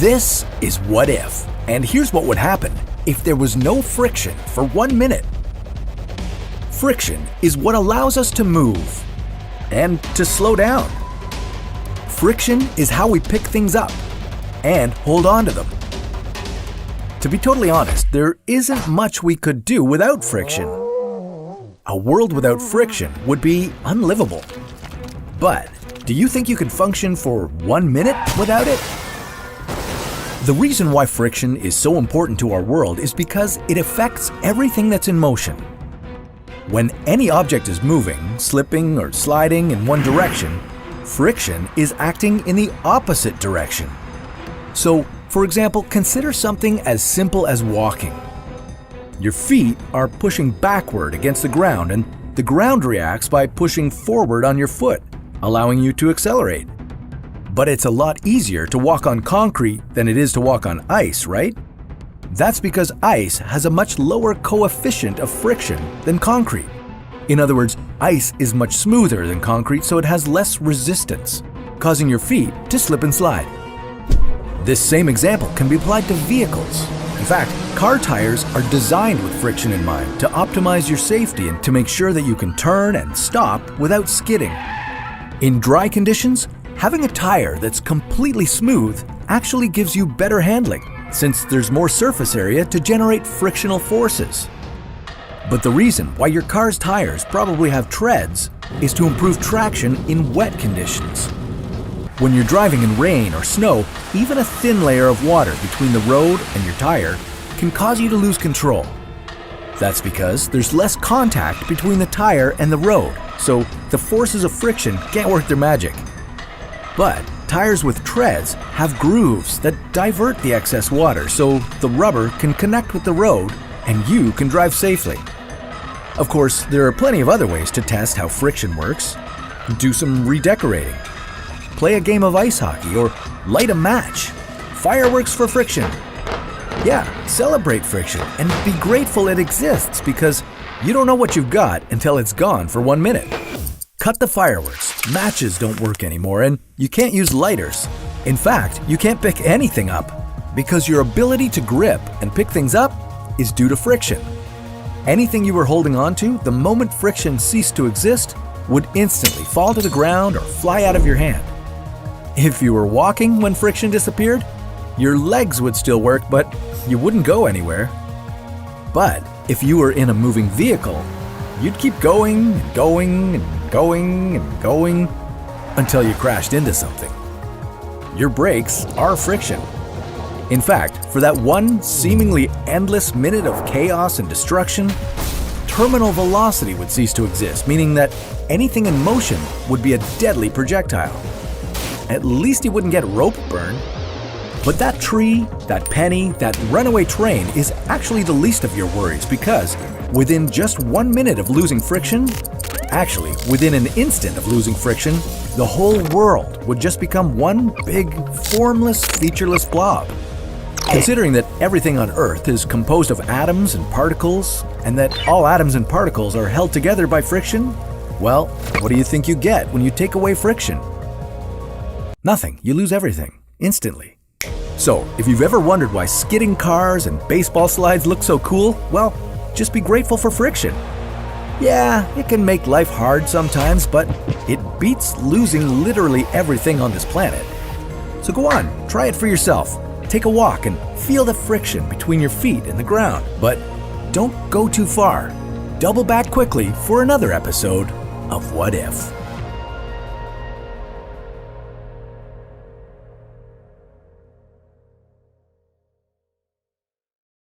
This is What If, and here's what would happen if there was no friction for 1 minute. Friction is what allows us to move and to slow down. Friction is how we pick things up and hold on to them. To be totally honest, there isn't much we could do without friction. A world without friction would be unlivable. But do you think you could function for 1 minute without it? The reason why friction is so important to our world is because it affects everything that's in motion. When any object is moving, slipping, or sliding in one direction, friction is acting in the opposite direction. So, for example, consider something as simple as walking. Your feet are pushing backward against the ground, and the ground reacts by pushing forward on your foot, allowing you to accelerate. But it's a lot easier to walk on concrete than it is to walk on ice, right? That's because ice has a much lower coefficient of friction than concrete. In other words, ice is much smoother than concrete, so it has less resistance, causing your feet to slip and slide. This same example can be applied to vehicles. In fact, car tires are designed with friction in mind to optimize your safety and to make sure that you can turn and stop without skidding. In dry conditions, having a tire that's completely smooth actually gives you better handling, since there's more surface area to generate frictional forces. But the reason why your car's tires probably have treads is to improve traction in wet conditions. When you're driving in rain or snow, even a thin layer of water between the road and your tire can cause you to lose control. That's because there's less contact between the tire and the road, so the forces of friction can't work their magic. But tires with treads have grooves that divert the excess water so the rubber can connect with the road and you can drive safely. Of course, there are plenty of other ways to test how friction works. Do some redecorating. Play a game of ice hockey or light a match. Fireworks for friction. Yeah, celebrate friction and be grateful it exists because you don't know what you've got until it's gone for 1 minute. Cut the fireworks. Matches don't work anymore and you can't use lighters. In fact, you can't pick anything up because your ability to grip and pick things up is due to friction. Anything you were holding on to, the moment friction ceased to exist, would instantly fall to the ground or fly out of your hand. If you were walking when friction disappeared, your legs would still work, but you wouldn't go anywhere. But if you were in a moving vehicle, you'd keep going and going and going and going until you crashed into something. Your brakes are friction. In fact, for that one seemingly endless minute of chaos and destruction, terminal velocity would cease to exist, meaning that anything in motion would be a deadly projectile. At least you wouldn't get rope burn. But that tree, that penny, that runaway train is actually the least of your worries because within just 1 minute of losing friction, actually within an instant of losing friction, the whole world would just become one big, formless, featureless blob. Considering that everything on Earth is composed of atoms and particles, and that all atoms and particles are held together by friction, well, what do you think you get when you take away friction? Nothing. You lose everything, instantly. So, if you've ever wondered why skidding cars and baseball slides look so cool, well, just be grateful for friction. Yeah, it can make life hard sometimes, but it beats losing literally everything on this planet. So go on, try it for yourself. Take a walk and feel the friction between your feet and the ground. But don't go too far. Double back quickly for another episode of What If.